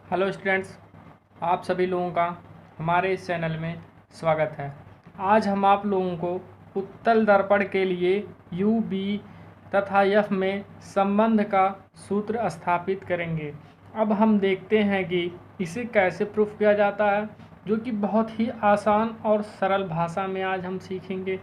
Hello students, आप सभी लोगों का हमारे इस चैनल में स्वागत है। आज हम आप लोगों को उत्तल दर्पण के लिए U, B तथा F में संबंध का सूत्र स्थापित करेंगे। अब हम देखते हैं कि इसे कैसे प्रूफ किया जाता है, जो कि बहुत ही आसान और सरल भाषा में आज हम सीखेंगे।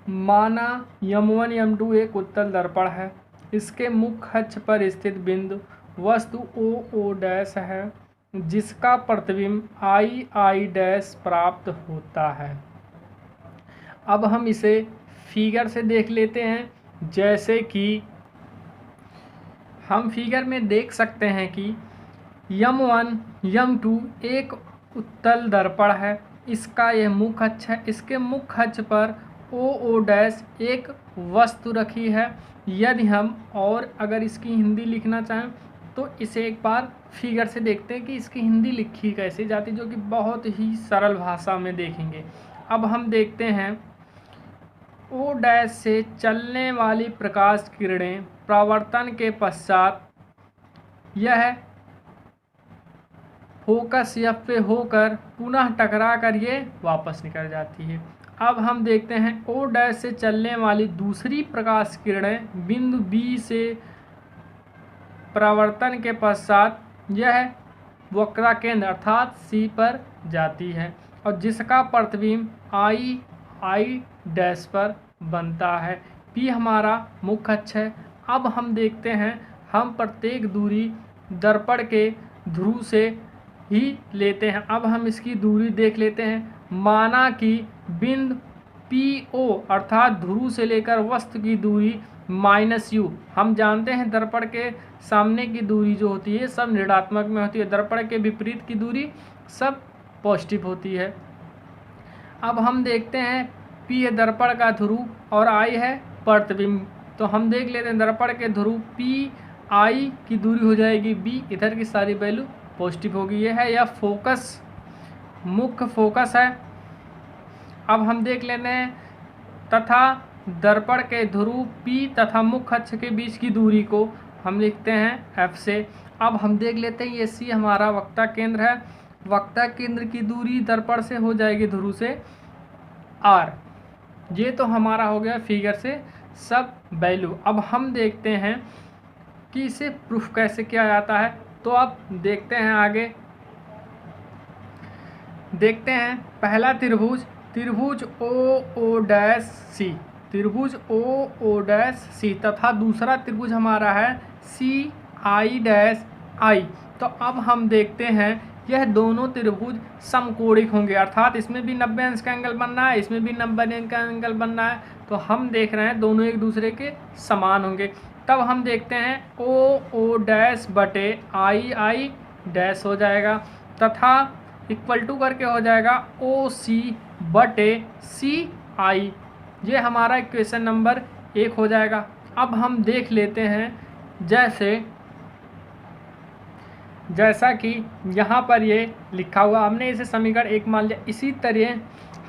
माना M1 M2 एक उत्तल दर्पण है। इसके मुख्य अक्ष पर स्थित बिंदु वस्तु O डैश है, जिसका प्रतिबिंब I डैश प्राप्त होता है। अब हम इसे फिगर से देख लेते हैं। जैसे कि हम फिगर में देख सकते हैं कि M1 M2 एक उत्तल दर्पण है। इसका यह मुख्य अक्ष है। इसके मुख्य अक्ष पर O डैश एक वस्तु रखी है। यदि हम और अगर इसकी हिंदी लिखना चाहें तो इसे एक बार फिगर से देखते हैं कि इसकी हिंदी लिखी कैसे जाती, जो कि बहुत ही सरल भाषा में देखेंगे। अब हम देखते हैं O डैश से चलने वाली प्रकाश किरणें परावर्तन के पश्चात यह फोकस F पे होकर पुनः टकरा कर ये वापस निकल जाती है। अब हम देखते हैं O डैश से चलने वाली दूसरी प्रकाश किरणें बिंदु B से परावर्तन के पश्चात यह वक्र केंद्र अर्थात C पर जाती है और जिसका प्रतिबिंब I डैश पर बनता है। P हमारा मुख्य अक्ष है। अब हम देखते हैं, हम प्रत्येक दूरी दर्पण के ध्रुव से ही लेते हैं। अब हम इसकी दूरी देख लेते हैं। माना कि बिंदु PO अर्थात ध्रुव से लेकर वस्तु की दूरी -U। हम जानते हैं दर्पण के सामने की दूरी जो होती है सब ऋणात्मक में होती है, दर्पण के विपरीत की दूरी सब पॉजिटिव होती है। अब हम देखते हैं P है दर्पण का ध्रुव और I है प्रतिबिंब। तो हम देख लेते हैं दर्पण के ध्रुव PI की दूरी हो जाएगी B, इधर की सारी वैल्यू पॉजिटिव होगी। यह है या फोकस, मुख्य फोकस है। अब हम देख लेते हैं तथा दर्पण के ध्रुव P तथा मुख्य अक्ष के बीच की दूरी को हम लिखते हैं F से। अब हम देख लेते हैं ये C हमारा वक्र केंद्र है। वक्र केंद्र की दूरी दर्पण से हो जाएगी ध्रुव से R। ये तो हमारा हो गया फिगर से सब वैल्यू। अब हम देखते हैं कि इसे प्रूफ कैसे किया जाता है। तो अब देखते हैं आगे। देखते हैं पहला त्रिभुज O डैश C, त्रिभुज O डैश C तथा दूसरा त्रिभुज हमारा है CI डैश I। तो अब हम देखते हैं यह दोनों त्रिभुज समकोणिक होंगे, अर्थात इसमें भी 90 अंश का एंगल बनना है, इसमें भी 90 अंश का एंगल बनना है। तो हम देख रहे हैं दोनों एक दूसरे के समान होंगे। तब हम देखते हैं O डैश बटे I डैश हो जाएगा तथा इक्वल टू करके हो जाएगा OC बटे CI। ये हमारा इक्वेशन नंबर 1 हो जाएगा। अब हम देख लेते हैं जैसा कि यहाँ पर ये लिखा हुआ, हमने इसे समीकरण 1 मान लिया। इसी तरह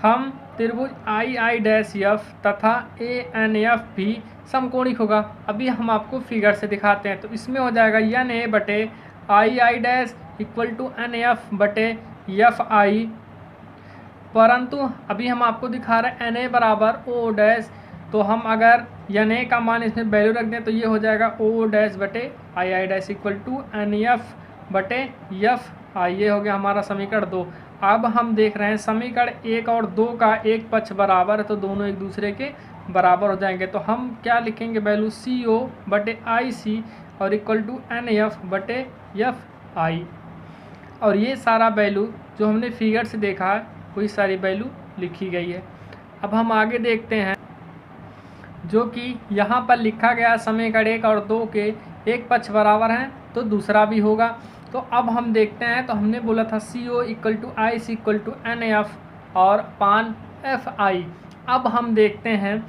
हम त्रिभुज I डैश F तथा ANF भी समकोणिक होगा। अभी हम आपको फिगर से दिखाते हैं। तो इसमें हो जाएगा NA बटे I dash equal to NF बटे FI, परंतु अभी हम आपको दिखा रहे हैं NA बराबर O डैश। तो हम अगर NA का मान इसमें वैल्यू रख दें तो ये हो जाएगा O डैश बटे I dash equal to NF बटे FI। ये हो गया हमारा समीकरण 2। अब हम देख रहे हैं समीकरण 1 और 2 का एक पक्ष बराबर है, तो दोनों एक दूसरे के बराबर हो जाएंगे। तो हम क्या लिखेंगे, वैल्यू CO बटे IC और इक्वल टू NF बटे FI। और ये सारा वैल्यू जो हमने फिगर से देखा है वही सारी वैल्यू लिखी गई है। अब हम आगे देखते हैं, जो कि यहाँ पर लिखा गया समीकरण 1 और 2 के एक पक्ष बराबर हैं तो दूसरा भी होगा। तो अब हम देखते हैं, तो हमने बोला था CO equal to IC equal to NF और पान FI। अब हम देखते हैं,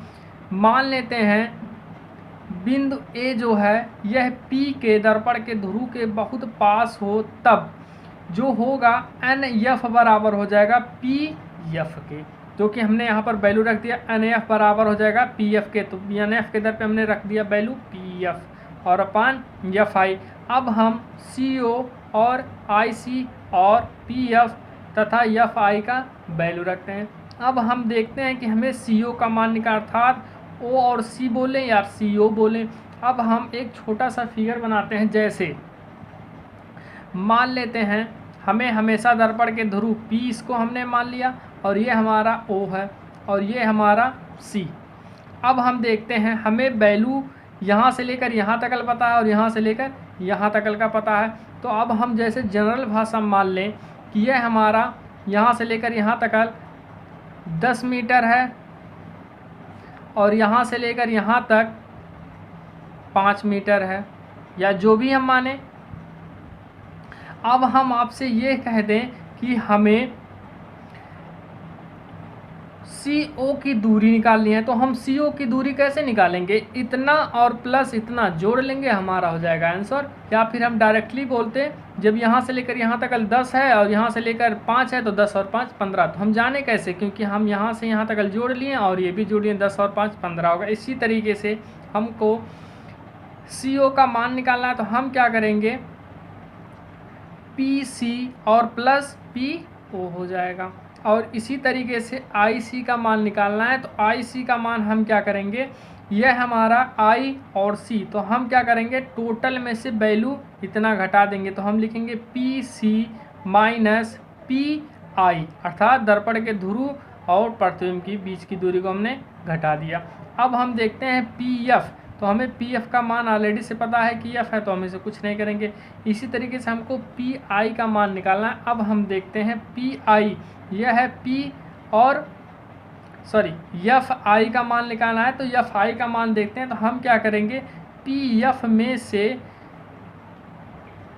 मान लेते हैं बिंदु A जो है यह P के दर्पण के ध्रुव के बहुत पास हो, तब जो होगा NF बराबर हो जाएगा PF के, जो कि हमने यहाँ पर वैल्यू रख दिया। NF बराबर हो जाएगा PF के, तो NF के दर पे हमने रख दिया वैल्यू PF और अपान FI। अब हम CO और आई सी और पी एफ तथा एफ आई का वैल्यू रखते हैं। अब हम देखते हैं कि हमें सी ओ का मान निकाल, अर्थात ओ और सी बोलें या सी ओ बोलें। अब हम एक छोटा सा फिगर बनाते हैं, जैसे मान लेते हैं हमें हमेशा दर्पण के ध्रुव पी, इसको हमने मान लिया, और ये हमारा ओ है और ये हमारा सी। अब हम देखते हैं हमें वैल्यू यहाँ से लेकर यहाँ तक पता है और यहाँ से लेकर यहाँ तक का पता है। तो अब हम जैसे जनरल भाषा मान लें कि यह हमारा यहाँ से लेकर यहाँ तक 10 मीटर है और यहाँ से लेकर यहाँ तक 5 मीटर है, या जो भी हम माने। अब हम आपसे ये कह दें कि हमें CO की दूरी निकालनी है, तो हम CO की दूरी कैसे निकालेंगे? इतना और प्लस इतना जोड़ लेंगे, हमारा हो जाएगा आंसर। या फिर हम डायरेक्टली बोलते, जब यहाँ से लेकर यहाँ तक 10 है और यहाँ से लेकर 5 है तो 10 और 5 15। तो हम जाने कैसे? क्योंकि हम यहाँ से यहाँ तक जोड़ लिए और ये भी जोड़ लिए, 10 और 5 15 होगा। इसी तरीके से हमको CO का मान निकालना है, तो हम क्या करेंगे? PC और प्लस PO हो जाएगा। और इसी तरीके से IC का मान निकालना है, तो IC का मान हम क्या करेंगे? यह हमारा I और C, तो हम क्या करेंगे? टोटल में से वैल्यू इतना घटा देंगे, तो हम लिखेंगे PC माइनस PI, अर्थात दर्पण के ध्रुव और प्रतिबिंब की बीच की दूरी को हमने घटा दिया। अब हम देखते हैं PF, तो हमें PF का मान ऑलरेडी से पता है कि F है, तो हम इसे कुछ नहीं करेंगे। इसी तरीके से हमको PI का मान निकालना है। अब हम देखते हैं PI, यह है P और FI का मान निकालना है, तो FI का मान देखते हैं। तो हम क्या करेंगे? PF में से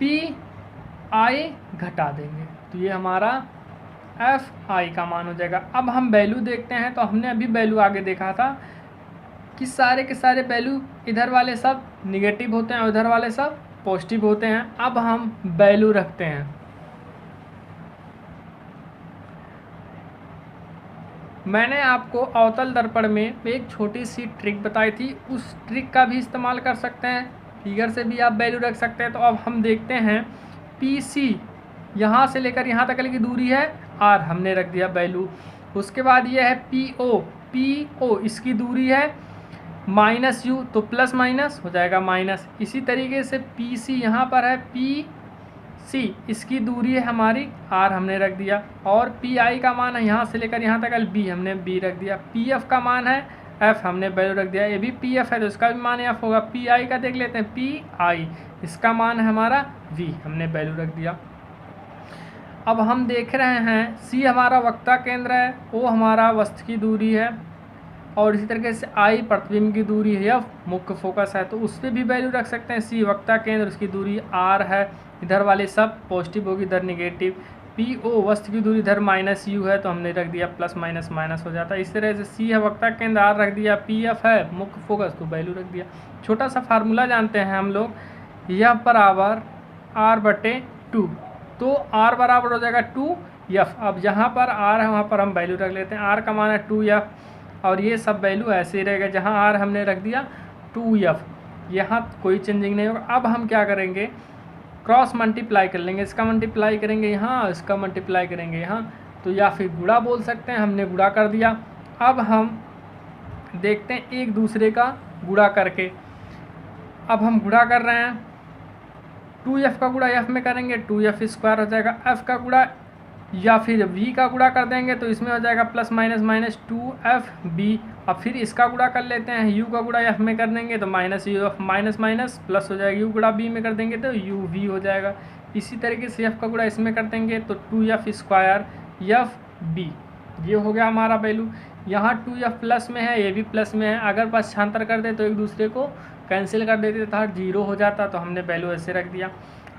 PI घटा देंगे, तो ये हमारा FI का मान हो जाएगा। अब हम वैल्यू देखते हैं, तो हमने अभी वैल्यू आगे देखा था कि सारे के सारे वैल्यू इधर वाले सब निगेटिव होते हैं और इधर वाले सब पॉजिटिव होते हैं। अब हम वैल्यू रखते हैं। मैंने आपको अवतल दर्पण में एक छोटी सी ट्रिक बताई थी, उस ट्रिक का भी इस्तेमाल कर सकते हैं, फिगर से भी आप वैल्यू रख सकते हैं। तो अब हम देखते हैं PC, यहाँ से लेकर यहाँ तक की दूरी है R, हमने रख दिया वैल्यू। उसके बाद ये है PO, इसकी दूरी है -U, तो प्लस माइनस हो जाएगा माइनस। इसी तरीके से PC यहाँ पर है PC, इसकी दूरी है हमारी R, हमने रख दिया। और PI का मान है यहाँ से लेकर यहाँ तक B, हमने B रख दिया। PF का मान है F, हमने वैल्यू रख दिया। ये भी PF है तो इसका भी मान F होगा। PI का देख लेते हैं, PI इसका मान है हमारा V, हमने वैल्यू रख दिया। अब हम देख रहे हैं C हमारा वक्ता केंद्र है, O हमारा वस्तु की दूरी है, और इसी तरीके से I प्रतिबिंब की दूरी है, F मुख्य फोकस है, तो उस पर भी वैल्यू रख सकते हैं। C वक्ता केंद्र, उसकी दूरी R है, इधर वाले सब पॉजिटिव होगी, इधर निगेटिव। PO वस्तु की दूरी इधर -U है, तो हमने रख दिया प्लस माइनस माइनस हो जाता है। इस तरह से C है वक्ता केंद्र, R रख दिया, PF है मुख्य फोकस, तो वैल्यू रख दिया। छोटा सा फार्मूला जानते हैं हम लोग, F बराबर R/2, तो R बराबर हो जाएगा 2F। अब जहाँ पर R है वहाँ पर हम वैल्यू रख लेते हैं। R का मान है 2F, और ये सब वैल्यू ऐसे ही रहेगा, जहाँ R हमने रख दिया 2F, यहाँ कोई चेंजिंग नहीं होगा। अब हम क्या करेंगे? क्रॉस मल्टीप्लाई कर लेंगे, इसका मल्टीप्लाई करेंगे यहाँ, इसका मल्टीप्लाई करेंगे यहाँ, तो या फिर गुणा बोल सकते हैं, हमने गुणा कर दिया। अब हम देखते हैं एक दूसरे का गुणा करके। अब हम गुणा कर रहे हैं, 2F का गुणा F में करेंगे, 2F स्क्वायर हो जाएगा। F का गुणा या फिर V का गुणा कर देंगे, तो इसमें हो जाएगा प्लस माइनस माइनस 2FB। अब फिर इसका गुणा कर लेते हैं, U का गुणा F में कर देंगे तो -UF, माइनस माइनस प्लस हो जाएगा, U गुणा B में कर देंगे तो UV हो जाएगा। इसी तरीके से F का गुणा इसमें कर देंगे तो 2F स्क्वायर FB, ये हो गया हमारा वैल्यू। यहाँ 2F प्लस में है, ये भी प्लस में है, अगर पक्षांतर कर दे तो एक दूसरे को कैंसिल कर देते था, 0 हो जाता, तो हमने वैल्यू ऐसे रख दिया।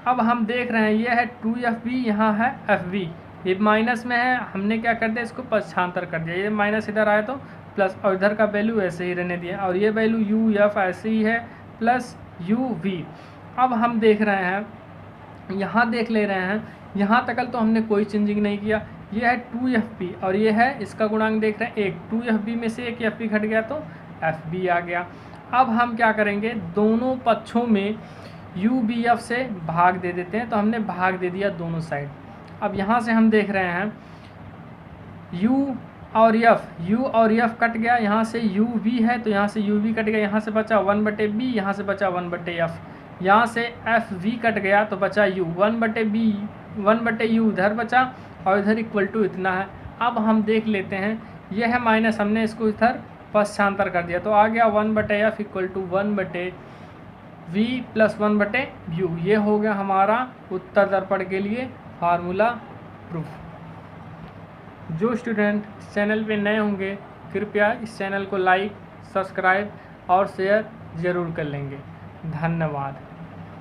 अब हम देख रहे हैं ये है 2FB, यहाँ है FB, ये माइनस में है, हमने क्या कर दिया? इसको पक्षांतर कर दिया, ये माइनस इधर आया तो प्लस, और इधर का वैल्यू ऐसे ही रहने दिया, और ये वैल्यू UF ऐसे ही है प्लस UV। अब हम देख रहे हैं, यहाँ देख ले रहे हैं, यहाँ तक तो हमने कोई चेंजिंग नहीं किया। ये है 2FB और ये है इसका गुणांक देख रहे हैं 1, 2FB में से 1 FB घट गया तो FB आ गया। अब हम क्या करेंगे? दोनों पक्षों में यू बी एफ से भाग दे देते हैं, तो हमने भाग दे दिया दोनों साइड। अब यहाँ से हम देख रहे हैं यू और एफ कट गया, यहाँ से यू वी है तो यहाँ से यू वी कट गया, यहाँ से बचा 1/b, यहाँ से बचा 1/f, यहाँ से एफ वी कट गया तो बचा यू, 1/b 1/u इधर बचा और इधर इक्वल टू इतना है। अब हम देख लेते हैं, यह है माइनस, हमने इसको इधर पश्चांतर कर दिया तो आ गया 1/f equal to 1/v plus 1/u। ये हो गया हमारा उत्तर दर्पण के लिए फार्मूला प्रूफ। जो स्टूडेंट इस चैनल पे नए होंगे कृपया इस चैनल को लाइक, सब्सक्राइब और शेयर ज़रूर कर लेंगे। धन्यवाद।